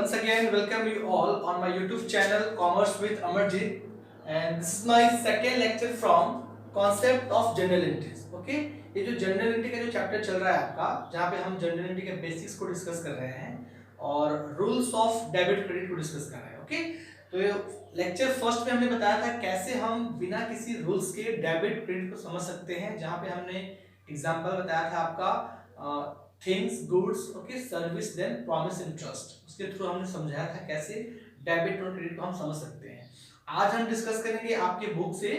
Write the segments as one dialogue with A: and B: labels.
A: Once again, welcome you all on my YouTube channel Commerce with Amarjit, and this is my second lecture from Concept of General Entries. Okay, ये जो general entry का जो chapter चल रहा है आपका, जहाँ पे हम जनरल एंट्री के बेसिक्स को डिस्कस कर रहे हैं और रूल्स ऑफ डेबिट क्रेडिट को डिस्कस कर रहे हैं. ओके, तो ये लेक्चर फर्स्ट में हमने बताया था कैसे हम बिना किसी रूल्स के डेबिट क्रेडिट को समझ सकते हैं, जहाँ पे हमने एग्जांपल बताया था आपका things, goods, okay, service, then promise and trust. उसके थ्रू हमने समझाया था कैसे डेबिट और क्रेडिट को हम समझ सकते हैं. आज हम डिस्कस करेंगे आपके बुक से,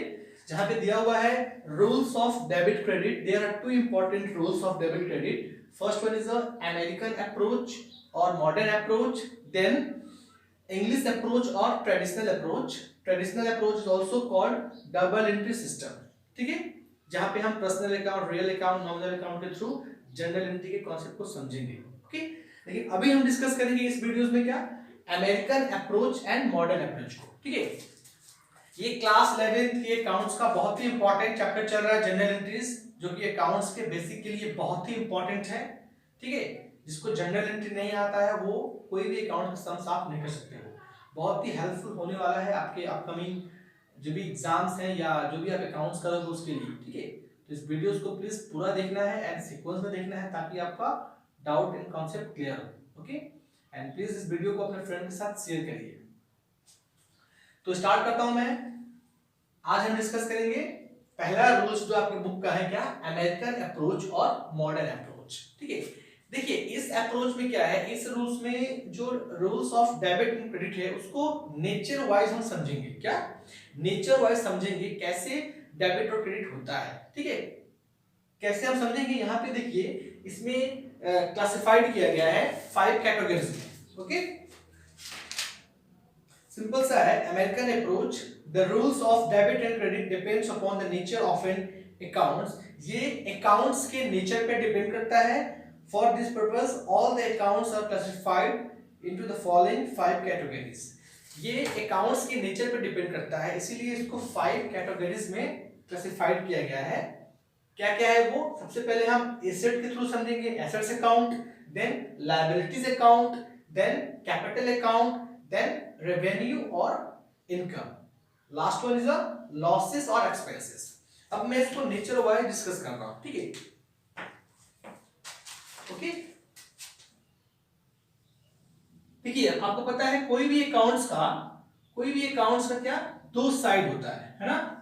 A: जहां पे दिया हुआ है rules of debit credit. There are two important rules of debit credit. First one is a American approach और modern approach, then English approach और traditional approach. Traditional approach is also called double entry system. ठीक है, जहां पे हम personal account, real account, nominal account के through journal entry के concept को समझेंगे. ओके, लेकिन अभी हम डिस्कस करेंगे इस वीडियोस में क्या, American approach and modern approach को. ठीक है, ये क्लास 11th के अकाउंट्स का बहुत ही इंपॉर्टेंट चैप्टर चल रहा है, जनरल एंट्रीज, जो कि अकाउंट्स के बेसिक के लिए बहुत ही इंपॉर्टेंट है. ठीक है, जिसको जनरल एंट्री नहीं आता है वो कोई भी अकाउंट का सम साफ नहीं कर सकते. हो बहुत ही हेल्पफुल होने वाला है आपके अपकमिंग जो भी एग्जाम्स हैं या जो भी आप अकाउंट्स करोगे उसके लिए. ठीक है, तो इस वीडियोस को प्लीज पूरा देखना है एंड सीक्वेंस में देखना है ताकि आपका डाउट एंड कॉन्सेप्ट क्लियर हो. ओके, एंड प्लीज इस वीडियो को अपने फ्रेंड के साथ शेयर करिए. तो स्टार्ट करता हूं मैं. आज हम डिस्कस करेंगे पहला रूल्स जो आपके बुक का है, क्या, अमेरिकन अप्रोच और मॉडर्न अप्रोच. ठीक है, देखिए इस अप्रोच में क्या है, इस रूल्स में जो rules of debit and credit है उसको नेचर वाइज हम समझेंगे. क्या, नेचर वाइज समझेंगे कैसे डेबिट और क्रेडिट होता है. ठीक है, कैसे हम समझेंगे, यहाँ पे देखिए इसमें क्लासिफाइड किया गया है 5 कैटेगरीज में. ओके, सिंपल सा है. American approach, the rules of debit and credit depends upon the nature of an accounts. ये अकाउंट्स के नेचर पे डिपेंड करता है. For this purpose all the accounts are classified into the following 5 categories. ये accounts के nature पे depend करता है, इसीलिए इसको 5 कैटेगरीज में क्लासिफाइड किया गया है. क्या क्या है वो, सबसे पहले हम एसेट के थ्रू समझेंगे, assets account, then liabilities account, then capital account, then revenue और income. Last one is a losses और एक्सपेंसेस. अब मैं इसको नेचर वाइज डिस्कस कर रहा हूं. ठीक है, ओके, देखिए आपको पता है कोई भी अकाउंट्स का क्या, दो साइड होता है ना.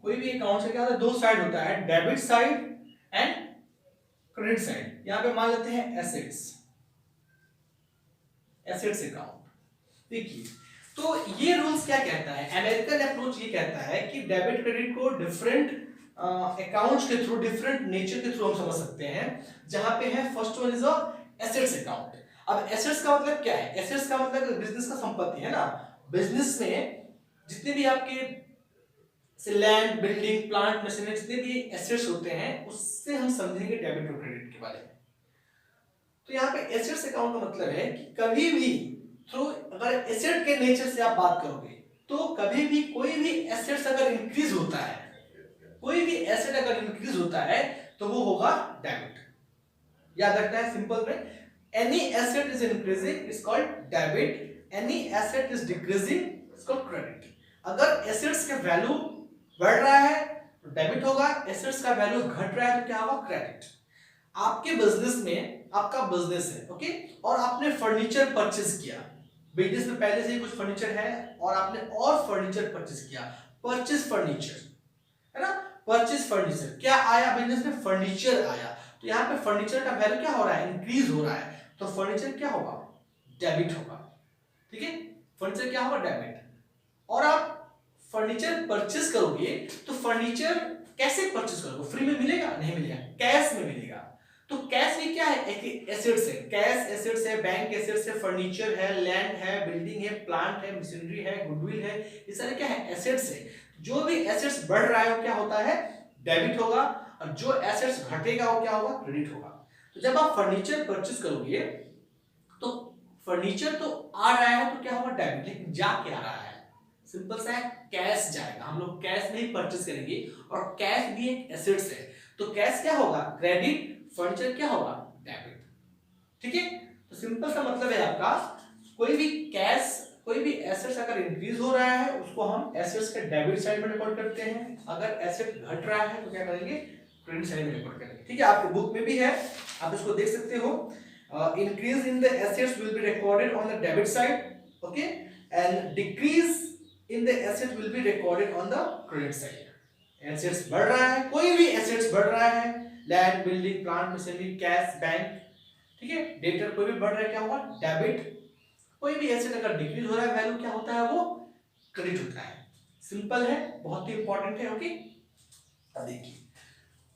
A: कोई भी अकाउंट का क्या होता है, दो साइड होता है, debit side and credit side. यहां पे मान लेते हैं एसेट्स अकाउंट. देखिए तो ये रूल्स क्या कहता है, अमेरिकन अप्रोच ये कहता है कि डेबिट क्रेडिट को डिफरेंट अकाउंट्स के थ्रू, डिफरेंट नेचर के थ्रू हम समझ सकते हैं. जहां पे है first one is assets account. अब एसेट्स का मतलब क्या है, एसेट्स का मतलब बिजनेस का संपत्ति है ना. बिजनेस में जितने भी आपके लैंड, बिल्डिंग, प्लांट, मशीनरी, जितने भी एसेट्स होते हैं उससे हम समझेंगे डेबिट और क्रेडिट के बारे में. तो यहाँ पे एसेट्स अकाउंट का मतलब है कि कभी भी थ्रू, अगर एसेट के नेचर से आप बात करोगे तो कभी भी कोई भी एसेट्स अगर इंक्रीज होता है, कोई भी एसेट अगर इंक्रीज होता है तो वो होगा डेबिट. याद रखना है सिंपल में, any asset is increasing is called debit, any asset is decreasing is called credit. अगर एसेट्स के वैल्यू बढ़ रहा है तो डेबिट होगा, एसेट्स का वैल्यू घट रहा है तो क्या होगा, क्रेडिट. आपके बिजनेस में, आपका बिजनेस है, ओके, और आपने फर्नीचर परचेज किया. बिजनेस में पहले से ही कुछ फर्नीचर है और आपने और फर्नीचर परचेज किया, परचेज फर्नीचर है ना. परचेज फर्नीचर क्या आया, बिजनेस में फर्नीचर आया, तो यहाँ पे फर्नीचर का वैल्यू क्या हो रहा है, इंक्रीज हो रहा है, तो फर्नीचर क्या होगा, डेबिट होगा. ठीक है, फर्नीचर क्या होगा, डेबिट. और आप फर्नीचर परचेज करोगे तो फर्नीचर कैसे परचेज करोगे, फ्री में मिलेगा, नहीं मिलेगा, कैश में मिलेगा. तो कैश भी क्या है, एसेट्स है, कैश एसेट्स है, बैंक एसेट्स है, फर्नीचर है, लैंड है, बिल्डिंग है, प्लांट है, मशीनरी है, गुडविल है, ये सारे क्या है, एसेट्स है. जो भी एसेट्स बढ़ रहा है वो क्या होता है, डेबिट होगा, और जो एसेट्स घटेगा वो क्या होगा, क्रेडिट होगा. तो जब आप फर्नीचर परचेज करोगे तो फर्नीचर तो आ रहा है तो क्या होगा, डेबिट. लेकिन जा क्या रहा है, सिंपल सा है, कैश जाएगा. हम लोग कैश में ही परचेज करेंगे और कैश भी एक एसेट्स है, तो कैश क्या होगा, क्रेडिट, फर्नीचर क्या होगा, डेबिट। ठीक है, तो सिंपल सा मतलब है आपका, कोई भी कैश, कोई भी एसेट्स अगर इंक्रीज हो रहा है उसको हम एसेट्स के डेबिट साइड में रिकॉर्ड करते हैं, अगर एसेट घट रहा है तो क्या करेंगे, क्रेडिट साइड में रिकॉर्ड करेंगे। ठीक है, आपके बुक में भी है, आप इसको देख सकते हो। Increase in the assets will be recorded on the debit side, okay, and decrease in the asset will be recorded on the credit side. Assets बढ़ रहा है, कोई भी एसेट्स बढ़ रहा है, land, building, plant, machinery, cash, bank, ठीक है, डेटर कोई भी बढ़ रहा है, क्या होगा, डेबिट। कोई भी एसेट अगर डिक्रीज हो रहा है, वैल्यू क्या होता है, वो क्रेडिट होता है। सिंपल है, बहुत ही इंपॉर्टेंट है। ओके, अब देखिए,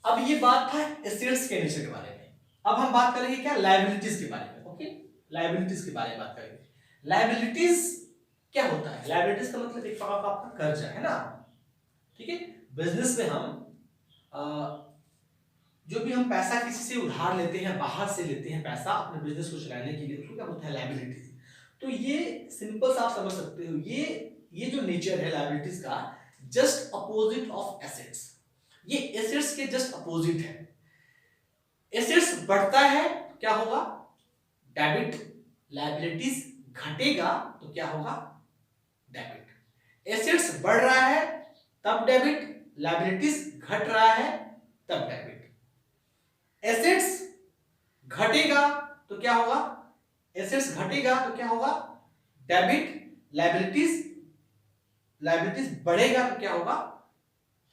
A: अब ये बात था एसेट्स के नेचर के बारे में। अब हम बात करेंगे क्या, लायबिलिटीज के बारे में। ओके, लायबिलिटीज के बारे में बात करेंगे। लायबिलिटीज क्या होता है, लायबिलिटीज का मतलब एक प्रकार का आपका कर्जा है ना। ठीक है, बिजनेस में हम जो भी हम पैसा किसी से उधार लेते हैं, बाहर से लेते हैं पैसा अपने बिजनेस को चलाने के लिए, उसको क्या बोलते हैं, लायबिलिटीज। तो ये सिंपल सा आप समझ सकते हो, ये जो नेचर है लायबिलिटीज का, जस्ट अपोजिट ऑफ एसेट्स। ये एसेट्स के जस्ट अपोजिट है। एसेट्स बढ़ता है क्या होगा, डेबिट। लायबिलिटीज घटेगा तो क्या होगा, डेबिट। एसेट्स बढ़ रहा है तब डेबिट, लायबिलिटीज घट रहा है तब डेबिट। एसेट्स घटेगा तो क्या होगा, एसेट्स घटेगा तो क्या होगा, डेबिट। लायबिलिटीज बढ़ेगा तो क्या होगा,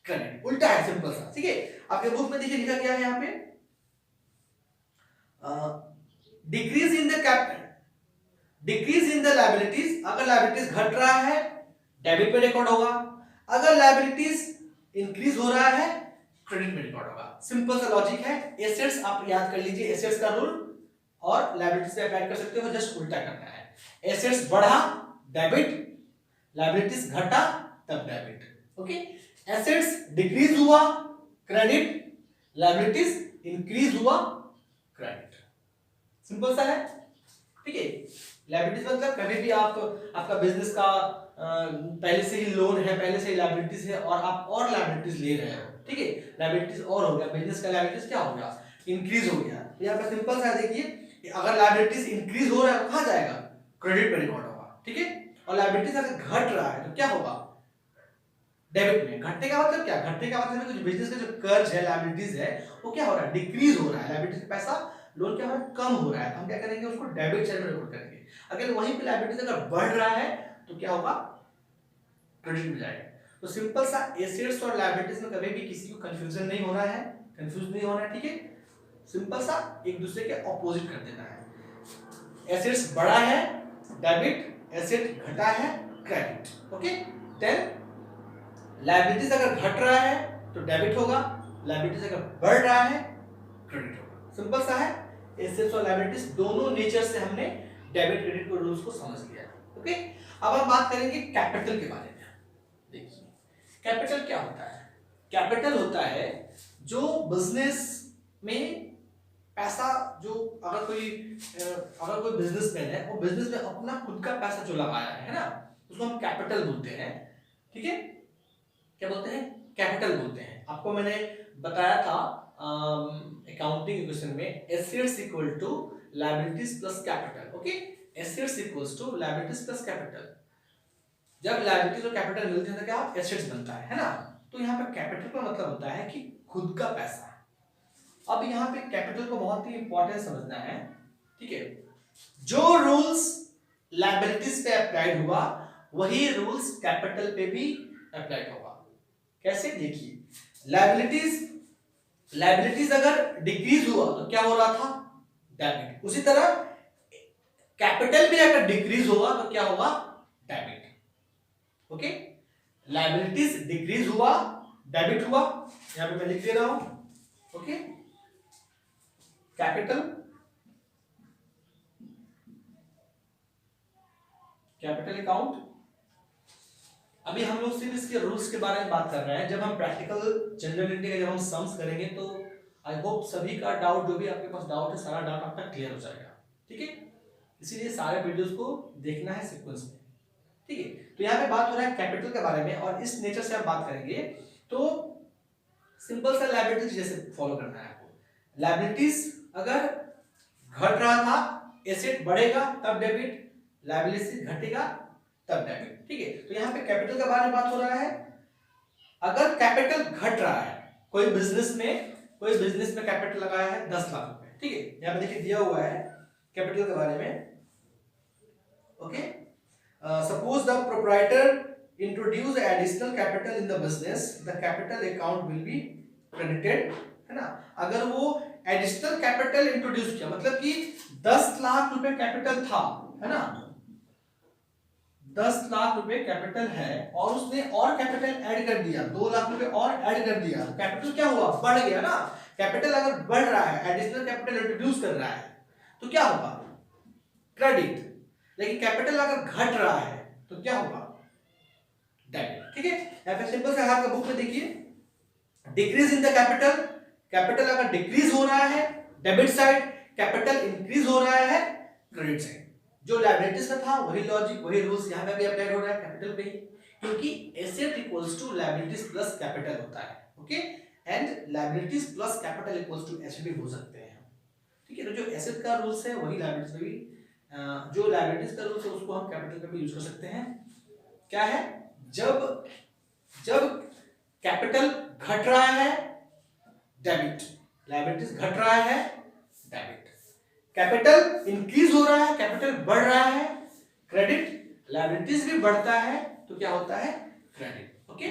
A: क्रेडिट। उल्टा है, सिंपल सा। ठीक है, आपके बुक में देखिए लिखा क्या है यहाँ पे, decrease in the capital, decrease in the liabilities. अगर लायबिलिटीज घट रहा है डेबिट में रिकॉर्ड होगा, अगर लायबिलिटीज इंक्रीज हो रहा है क्रेडिट में रिकॉर्ड होगा। सिंपल सा लॉजिक है। एसेट्स आप याद कर लीजिए, एसेट्स का रूल, और लायबिलिटीज पे अप्लाई कर सकते हो, जस्ट उल्टा करना है। एसेट्स बढ़ा डेबिट, लायबिलिटीज घटा तब डेबिट। ओके, एसेट्स डिक्रीज हुआ क्रेडिट, लायबिलिटीज इंक्रीज हुआ क्रेडिट। सिंपल सा है। ठीक है, लायबिलिटीज मतलब कभी भी आप, आपका बिजनेस का पहले से ही लोन है, पहले से ही लायबिलिटीज है, और आप और लायबिलिटीज ले रहे हो। ठीक है, लायबिलिटीज और हो गया, बिजनेस का लायबिलिटीज क्या हो गया, इंक्रीज हो गया। तो यहाँ पे सिंपल सा देखिए, अगर लायबिलिटीज इंक्रीज हो रहा है तो कहाँ जाएगा, क्रेडिट में रिकॉर्ड होगा। ठीक है, और लायबिलिटीज अगर घट रहा है तो क्या होगा, डेबिट में। घटने का मतलब क्या, घटने का मतलब है कि बिजनेस का जो कर्ज है, लायबिलिटीज है, वो क्या हो रहा है, डिक्रीज हो रहा है। लायबिलिटीज का पैसा, लोन क्या हो रहा है, कम हो रहा है। हम क्या करेंगे, उसको डेबिट साइड में रिकॉर्ड करेंगे। अगर वहीं पे लायबिलिटीज अगर बढ़ रहा है तो क्या होगा, क्रेडिट में जाएगा। तो सिंपल सा, एसेट्स और लायबिलिटीज में कभी भी किसी को कंफ्यूजन नहीं होना है, कंफ्यूज नहीं होना है। ठीक है, सिंपल सा एक दूसरे के ऑपोजिट कर देना है। एसेट्स बढ़ा है डेबिट, एसेट घटा है क्रेडिट। ओके, देन लायबिलिटीज अगर घट रहा है तो डेबिट होगा, लायबिलिटीज अगर बढ़ रहा है क्रेडिट होगा। सिंपल सा है। एसेट्स और लायबिलिटीज दोनों नेचर से हमने डेबिट क्रेडिट के रूल्स को समझ लिया। ओके, अब हम बात करेंगे कैपिटल के बारे में। देखिए, कैपिटल क्या होता है, कैपिटल होता है जो बिजनेस में पैसा, जो अगर कोई बिजनेसमैन है, वो बिजनेस में अपना खुद का पैसा जो लगाया है ना, उसको हम कैपिटल बोलते हैं। ठीक है, क्या बोलते हैं, कैपिटल बोलते हैं। आपको मैंने बताया था अकाउंटिंग इक्वेशन में, assets equal to liabilities plus capital. Okay, assets equals to liabilities plus capital. जब लायबिलिटीज और कैपिटल मिलते हैं तो क्या एसेट्स बनता है ना। तो यहाँ पे कैपिटल का मतलब होता है कि खुद का पैसा। अब यहाँ पे कैपिटल को बहुत ही इंपॉर्टेंट समझना है। ठीक है, जो रूल्स लायबिलिटीज पे अप्लाइड हुआ वही रूल्स कैपिटल पे भी अप्लाइड होगा। कैसे, देखिए, लायबिलिटीज अगर डिक्रीज हुआ तो क्या हो रहा था, डेबिट। उसी तरह कैपिटल भी अगर डिक्रीज हुआ तो क्या होगा, डेबिट। ओके, लायबिलिटीज डिक्रीज हुआ, डेबिट हुआ। यहां पे मैं लिख दे रहा हूं। Okay, capital account. अभी हम लोग सिर्फ इसके रूल्स के बारे में बात कर रहे हैं। जब हम प्रैक्टिकल जनरल का जब हम सम्स करेंगे तो आई होप सभी का डाउट, जो भी आपके पास डाउट है, सारा डाउट आपका क्लियर हो जाएगा। ठीक है, इसीलिए सारे वीडियोस को देखना है सीक्वेंस में। ठीक है, तो यहाँ पे बात हो रहा है कैपिटल के बारे में, और इस नेचर से हम बात करेंगे। तो सिंपल सा लायबिलिटीज जैसे फॉलो करना है आपको। लायबिलिटीज अगर घट रहा था, एसेट बढ़ेगा तब डेबिट, लायबिलिटी घटेगा तब डेबिट। ठीक है, तो यहाँ पे कैपिटल के बारे में बात हो रहा है। अगर कैपिटल घट रहा है, कोई बिजनेस में कैपिटल लगाया है 10 लाख रुपए, ठीक है, यहाँ पे देखिए दिया हुआ है कैपिटल के बारे में। Okay, suppose the proprietor introduce additional capital in the business, the capital account will be credited, है ना। अगर वो एडिशनल कैपिटल इंट्रोड्यूस किया, मतलब कि 10 लाख रुपए कैपिटल था, है ना, 10 लाख रुपए कैपिटल है और उसने और कैपिटल ऐड कर दिया, 2 लाख रुपए और ऐड कर दिया, कैपिटल क्या हुआ, बढ़ गया ना। कैपिटल अगर बढ़ रहा है, एडिशनल कैपिटल इंट्रोड्यूस कर रहा है, तो क्या होगा, क्रेडिट। लेकिन कैपिटल अगर घट रहा है तो क्या होगा, डेबिट। ठीक है, यहाँ पे सिंपल सा आपका बुक में देखिए, decrease in the capital, capital अगर डिक्रीज हो रहा है डेबिट साइड, कैपिटल इंक्रीज हो रहा है क्रेडिट साइड। जो लायबिलिटीज का था वही लॉजिक, वही रूल्स यहाँ पे भी अप्लाई हो रहा है कैपिटल पे ही, क्योंकि asset equals to liabilities plus capital होता है। Okay, and liabilities plus capital equals to asset भी हो सकते हैं। ठीक है, तो जो एसेट का रूल्स है वही लायबिलिटीज में भी, जो लायबिलिटीज का रूल्स है उसको हम कैपिटल पे भी यूज कर सकते हैं। क्या है, जब कैपिटल घट रहा है डेबिट, लायबिलिटीज घट रहा है डेबिट, कैपिटल इंक्रीज हो रहा है, कैपिटल बढ़ रहा है क्रेडिट, लायबिलिटीज भी बढ़ता है तो क्या होता है, क्रेडिट। ओके,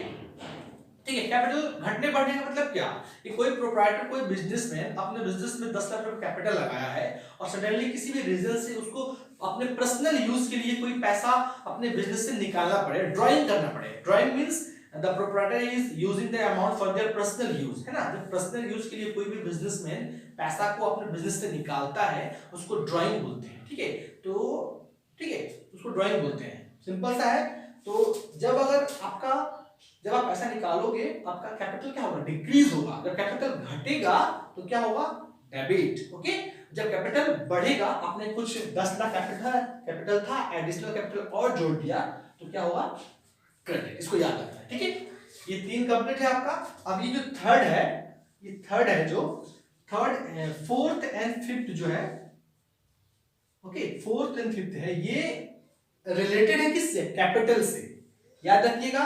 A: ठीक है। कैपिटल घटने बढ़ने का मतलब क्या, कि कोई प्रोप्राइटर, कोई बिजनेसमैन अपने बिजनेस में 10 लाख रुपए कैपिटल लगाया है और सडनली किसी भी रीजन से उसको अपने पर्सनल यूज के लिए कोई पैसा अपने बिजनेस से निकालना पड़े, ड्राइंग करना पड़े। Drawing means the proprietor is using the amount for their personal use, है ना। जब पर्सनल यूज के लिए कोई भी बिजनेसमैन पैसा को अपने बिजनेस से निकालता है उसको ड्राइंग बोलते हैं। ठीक है, तो ठीक है, उसको ड्राइंग बोलते हैं, सिंपल सा है। तो जब आप पैसा निकालोगे आपका कैपिटल क्या होगा, डिक्रीज होगा। जब कैपिटल घटेगा तो क्या होगा, डेबिट। ओके, जब कैपिटल बढ़ेगा, आपने कुछ 10 लाख कैपिटल था, एडिशनल कैपिटल और जोड़ दिया तो क्या होगा, क्रेडिट। इसको याद रखना है। ठीक है, ये 3 कंप्लीट है आपका। अब ये जो थर्ड है, ये थर्ड है, जो थर्ड, फोर्थ एंड फिफ्थ जो है, ओके, फोर्थ एंड फिफ्थ है, ये रिलेटेड है किससे, कैपिटल से। याद रखिएगा,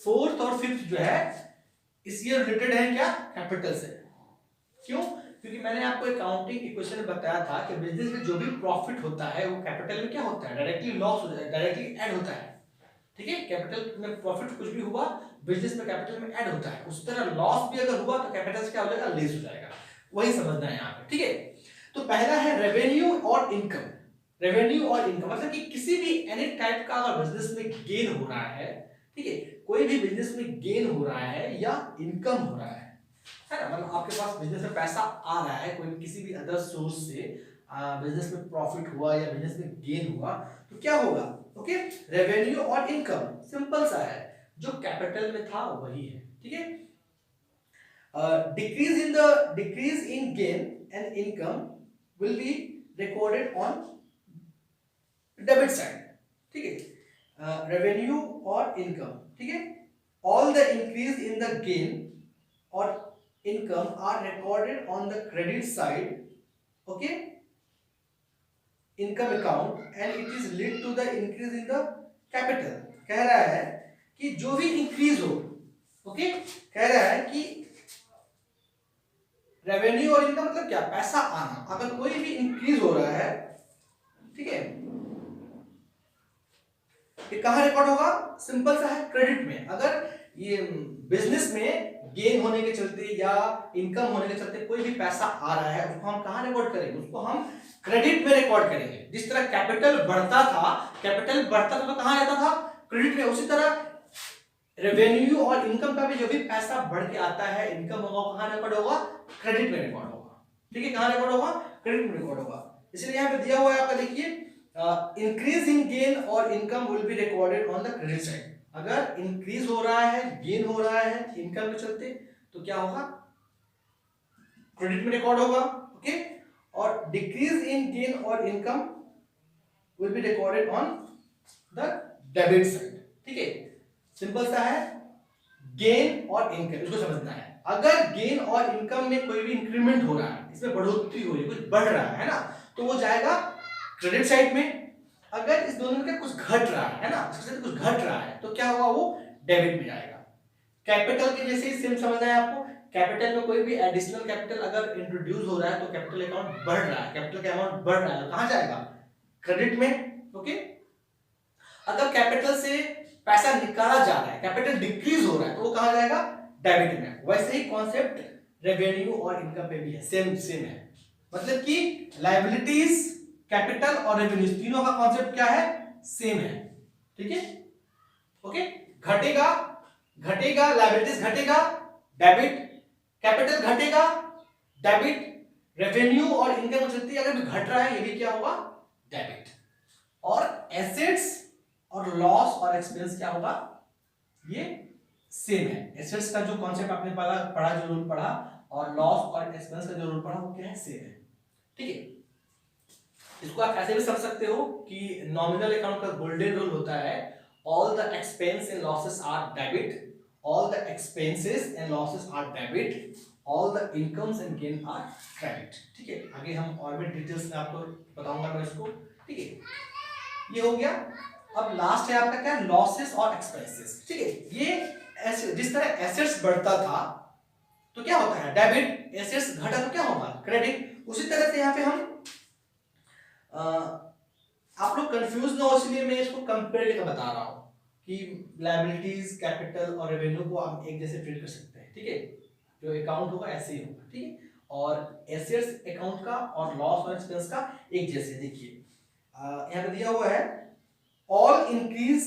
A: फोर्थ और फिफ्थ जो है इससे रिलेटेड है क्या, कैपिटल से। क्यों, क्योंकि मैंने आपको अकाउंटिंग इक्वेशन में बताया था कि बिजनेस में जो भी प्रॉफिट होता है वो कैपिटल में क्या होता है, डायरेक्टली लॉस हो जाता है, डायरेक्टली ऐड होता है। ठीक है, कैपिटल में प्रॉफिट कुछ भी हुआ बिजनेस में कैपिटल में ऐड होता है, उस तरह लॉस भी अगर हुआ तो कैपिटल से क्या हो जाएगा, लेस हो जाएगा। वही समझना है यहाँ पे। ठीक है, तो पहला है रेवेन्यू और इनकम। रेवेन्यू और इनकम मतलब कि किसी भी एनी टाइप का अगर बिजनेस में गेन हो रहा है, ठीक है, कोई भी बिजनेस में गेन हो रहा है या इनकम हो रहा है ना, मतलब आपके पास बिजनेस में पैसा आ रहा है, कोई किसी भी अदर सोर्स से बिजनेस में प्रॉफिट हुआ या बिजनेस में गेन हुआ तो क्या होगा, ओके, रेवेन्यू और इनकम। सिंपल सा है, जो कैपिटल में था वही है। ठीक है, decrease in gain and income will be recorded on debit side. ठीक है, रेवेन्यू और इनकम, ठीक है, all the increase in the gain और income are recorded on the credit side, okay, income account and it is lead to the increase in the capital. कह रहा है कि जो भी इंक्रीज हो, ओके, कह रहा है कि रेवेन्यू और इनकम मतलब क्या, पैसा आना, अगर कोई भी इंक्रीज हो रहा है, ठीक है, ये कहां रिकॉर्ड होगा, सिंपल सा है, क्रेडिट में। अगर ये बिजनेस में गेन होने के चलते या इनकम होने के चलते कोई भी पैसा आ रहा है उसको हम कहां रिकॉर्ड करेंगे, उसको हम क्रेडिट में रिकॉर्ड करेंगे। जिस तरह कैपिटल बढ़ता था तो कहां रहता था, क्रेडिट में। उसी तरह रेवेन्यू और इनकम का भी जो भी पैसा बढ़ के आता है, इनकम होगा, कहां रिकॉर्ड होगा, क्रेडिट में रिकॉर्ड होगा। ठीक है, कहां रिकॉर्ड होगा, क्रेडिट में रिकॉर्ड होगा। इसलिए यहां पे दिया हुआ है आपका, देखिए, इंक्रीज इन गेन और income will be recorded on the credit side. अगर इंक्रीज हो रहा है, गेन हो रहा है इनकम के चलते तो क्या होगा, क्रेडिट में रिकॉर्ड होगा। ओके, और डिक्रीज इन गेन और income will be recorded on the debit side. ठीक है, सिंपल सा है, गेन और इनकम, इसको समझना है। अगर गेन और इनकम में कोई भी इंक्रीमेंट हो रहा है, इसमें बढ़ोतरी हो रही है, कुछ बढ़ रहा है ना, तो वो जाएगा क्रेडिट साइड में। अगर इस दोनों में कुछ घट रहा है ना, इसके साथ कुछ घट रहा है, तो क्या होगा, वो डेबिट में जाएगा। कैपिटल के जैसे ही सेम समझना है आपको। कैपिटल में कोई भी एडिशनल कैपिटल अगर इंट्रोड्यूस हो रहा है तो कैपिटल अकाउंट बढ़ रहा है, कैपिटल का अमाउंट बढ़ रहा है, तो कहां जाएगा, क्रेडिट में। ओके, अगर कैपिटल से पैसा निकाला जा रहा है, कैपिटल डिक्रीज हो रहा है, तो वो कहां जाएगा, डेबिट में। वैसे ही कॉन्सेप्ट रेवेन्यू और इनकम पे भी है, सेम सेम है। मतलब कि लायबिलिटीज, कैपिटल और रेवेन्यू तीनों का कॉन्सेप्ट क्या है, सेम है। ठीक है, ओके। घटेगा घटेगा, लायबिलिटीज घटेगा, डेबिट, कैपिटल घटेगा, डेबिट, रेवेन्यू और इनकम जितनी अगर भी घट रहा है, ये भी क्या होगा, डेबिट। और एसेट्स और लॉस और एक्सपेंस क्या होगा, ये सेम है। एसेट्स का जो कॉन्सेप्ट आपने पढ़ा जो रूल पढ़ा, और लॉस और एक्सपेंस का जो रूल पढ़ा, वो क्या है, सेम है। ठीक है, इसको आप ऐसे भी समझ सकते हो कि नॉमिनल अकाउंट का गोल्डन रूल होता है, all the expense and losses are debit, all the expenses and losses are debit, all the incomes and gain are credit. ठीक है, आगे हम और भी डिटेल्स में आपको बताऊंगा मैं इसको। ठीक है, ये हो गया। अब लास्ट है आपका क्या, लॉसेस और एक्सपेंसेस। ठीक है, ये जिस तरह एसेट्स बढ़ता था तो क्या होता है, डेबिट, एसेट्स घटा तो क्या होगा, क्रेडिट। उसी तरह से यहाँ पे हम आप लोग कंफ्यूज ना हो, इसलिए मैं इसको कंपेयर करके बता रहा हूँ कि लायबिलिटीज, कैपिटल और रेवेन्यू को हम एक जैसे ट्रीट कर सकते हैं। ठीक है, जो अकाउंट होगा ऐसे ही होगा। ठीक है, और एसेट्स अकाउंट का और लॉस और एक्सपेंस का एक जैसे। देखिए यहाँ पे दिया हुआ है, all increase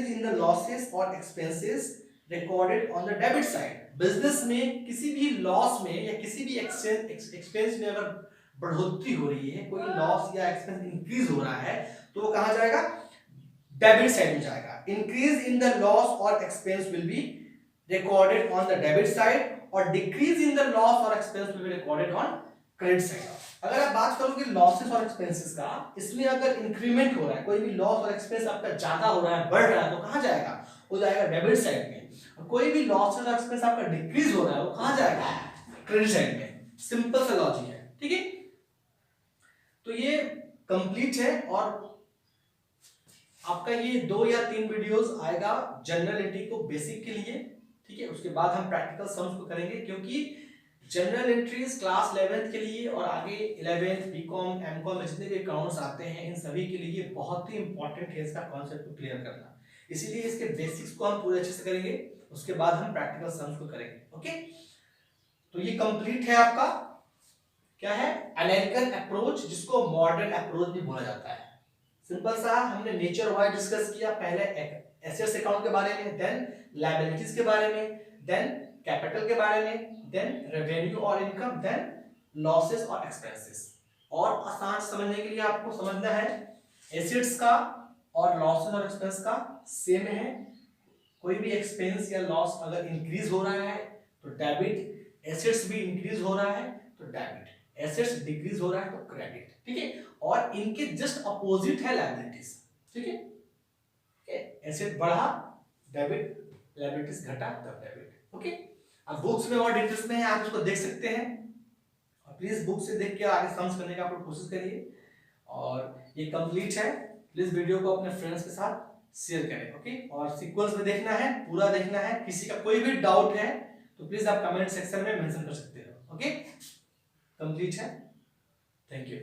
A: in the losses or expenses recorded on the debit side। Business में किसी भी लॉस में या किसी भी एक्सपेंस में अगर बढ़ोतरी हो रही है, कोई लॉस या एक्सपेंस इंक्रीज हो रहा है, तो वो कहां जाएगा, डेबिट साइड में जाएगा। इंक्रीज इन द लॉस और expense will be recorded on the debit side, और डिक्रीज इन द लॉस और expense will be recorded on credit side. अगर आप बात करोगे लॉसेस और एक्सपेंसेस का, इसमें अगर इंक्रीमेंट हो रहा है, कोई भी लॉस और एक्सपेंस आपका ज्यादा हो रहा है, बढ़ रहा है, तो कहां जाएगा, वो जाएगा डेबिट साइड में। और कोई भी लॉस और एक्सपेंस आपका डिक्रीज हो रहा है, वो कहां जाएगा, क्रेडिट साइड में। सिंपल सा लॉजिक है। ठीक है, तो ये कंप्लीट है, और आपका ये 2 या 3 वीडियोस आएगा जनरल एंट्री को बेसिक के लिए। ठीक है, उसके बाद हम प्रैक्टिकल सम्स को करेंगे, क्योंकि जनरल एंट्रीज क्लास 11th के लिए और आगे 11th बीकॉम एमकॉम में जितने भी अकाउंट्स आते हैं, इन सभी के लिए बहुत ही इंपॉर्टेंट है इसका कॉन्सेप्ट को क्लियर करना। इसीलिए इसके बेसिक्स को हम पूरे अच्छे से करेंगे, उसके बाद हम प्रैक्टिकल सम्स को करेंगे। ओके, तो ये कंप्लीट है आपका, क्या है, एनालिटिकल अप्रोच, जिसको मॉडर्न अप्रोच भी बोला जाता है। सिंपल सा हमने नेचर वाइज डिस्कस किया, पहले एसेट्स अकाउंट के बारे में, देन लायबिलिटीज के बारे में, देन कैपिटल के बारे में, देन रेवेन्यू और इनकम, देन लॉसेस और एक्सपेंसेस। और आसान समझने के लिए आपको समझना है, एसेट्स का और लॉसेस और एक्सपेंस का सेम है। कोई भी एक्सपेंस या लॉस अगर इंक्रीज हो रहा है तो डेबिट, एसेट्स भी इंक्रीज हो रहा है तो डेबिट, एसेट्स डिक्रीज हो रहा है तो क्रेडिट। ठीक है, और इनके जस्ट अपोजिट है लायबिलिटीज। ठीक है, एसेट बढ़ा डेबिट, लायबिलिटीज घटा तब डेबिट। ओके, अब बुक्स में और डिटेल्स में है, आप इसको देख सकते हैं, और प्लीज बुक से देख के आगे सम्स करने का आप कोशिश करिए। और ये कंप्लीट है, प्लीज वीडियो को अपने फ्रेंड्स के साथ शेयर करें। ओके, और सीक्वेंस में देखना है, पूरा देखना है। किसी का कोई भी डाउट है तो प्लीज आप कमेंट सेक्शन में मेंशन कर सकते हो। ओके, कंप्लीट है, थैंक यू।